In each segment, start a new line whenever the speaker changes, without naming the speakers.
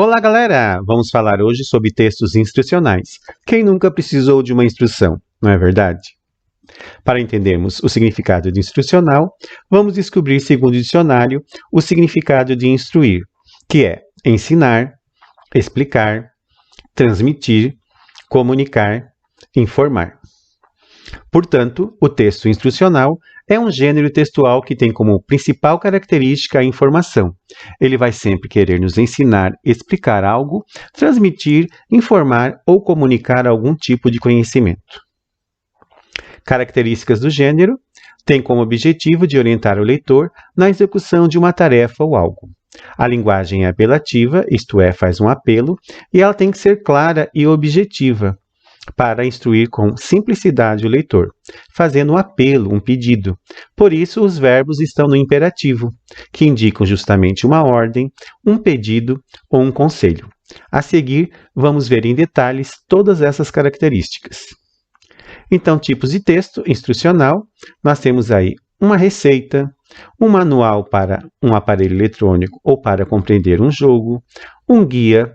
Olá, galera! Vamos falar hoje sobre textos instrucionais. Quem nunca precisou de uma instrução, não é verdade? Para entendermos o significado de instrucional, vamos descobrir, segundo o dicionário, o significado de instruir, que é ensinar, explicar, transmitir, comunicar, informar. Portanto, o texto instrucional é um gênero textual que tem como principal característica a informação. Ele vai sempre querer nos ensinar, explicar algo, transmitir, informar ou comunicar algum tipo de conhecimento. Características do gênero: tem como objetivo de orientar o leitor na execução de uma tarefa ou algo. A linguagem é apelativa, isto é, faz um apelo, e ela tem que ser clara e objetiva, para instruir com simplicidade o leitor, fazendo um apelo, um pedido. Por isso, os verbos estão no imperativo, que indicam justamente uma ordem, um pedido ou um conselho. A seguir, vamos ver em detalhes todas essas características. Então, tipos de texto instrucional, nós temos aí uma receita, um manual para um aparelho eletrônico ou para compreender um jogo, um guia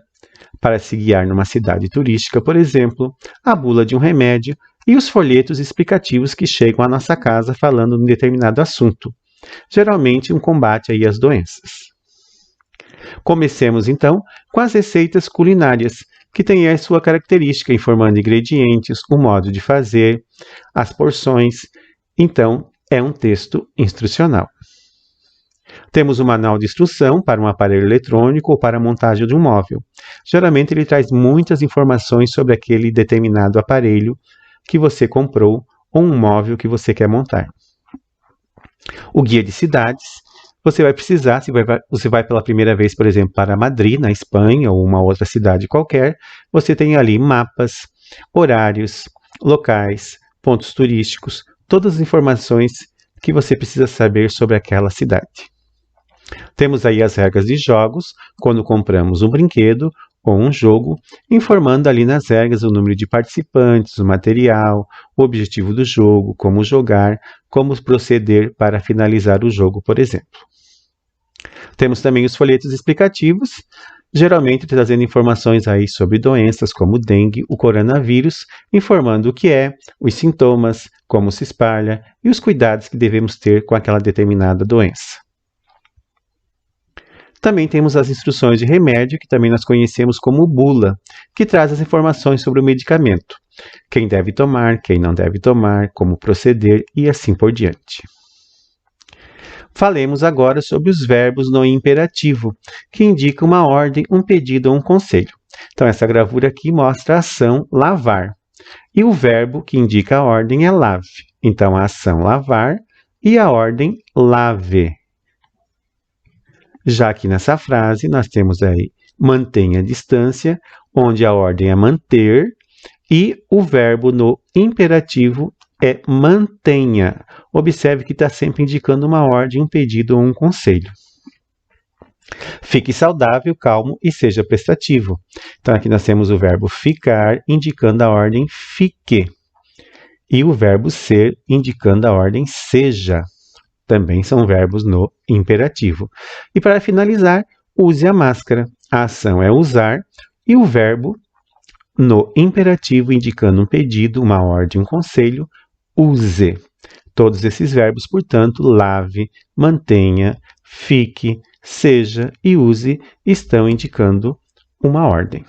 para se guiar numa cidade turística, por exemplo, a bula de um remédio e os folhetos explicativos que chegam à nossa casa falando de um determinado assunto, geralmente um combate aí às doenças. Comecemos então com as receitas culinárias, que têm a sua característica informando ingredientes, o modo de fazer, as porções. Então, é um texto instrucional. Temos um manual de instrução para um aparelho eletrônico ou para a montagem de um móvel. Geralmente ele traz muitas informações sobre aquele determinado aparelho que você comprou ou um móvel que você quer montar. O guia de cidades, você vai precisar, se você vai pela primeira vez, por exemplo, para Madrid, na Espanha, ou uma outra cidade qualquer, você tem ali mapas, horários, locais, pontos turísticos, todas as informações que você precisa saber sobre aquela cidade. Temos aí as regras de jogos, quando compramos um brinquedo ou um jogo, informando ali nas regras o número de participantes, o material, o objetivo do jogo, como jogar, como proceder para finalizar o jogo, por exemplo. Temos também os folhetos explicativos, geralmente trazendo informações aí sobre doenças como o dengue, o coronavírus, informando o que é, os sintomas, como se espalha e os cuidados que devemos ter com aquela determinada doença. Também temos as instruções de remédio, que também nós conhecemos como bula, que traz as informações sobre o medicamento, quem deve tomar, quem não deve tomar, como proceder e assim por diante. Falemos agora sobre os verbos no imperativo, que indicam uma ordem, um pedido ou um conselho. Então, essa gravura aqui mostra a ação lavar. E o verbo que indica a ordem é lave. Então, a ação lavar e a ordem lave. Já aqui nessa frase, nós temos aí mantenha a distância, onde a ordem é manter, e o verbo no imperativo é mantenha. Observe que está sempre indicando uma ordem, um pedido ou um conselho. Fique saudável, calmo e seja prestativo. Então, aqui nós temos o verbo ficar, indicando a ordem fique. E o verbo ser, indicando a ordem seja. Também são verbos no imperativo. E para finalizar, use a máscara. A ação é usar e o verbo no imperativo indicando um pedido, uma ordem, um conselho, use. Todos esses verbos, portanto, lave, mantenha, fique, seja e use estão indicando uma ordem.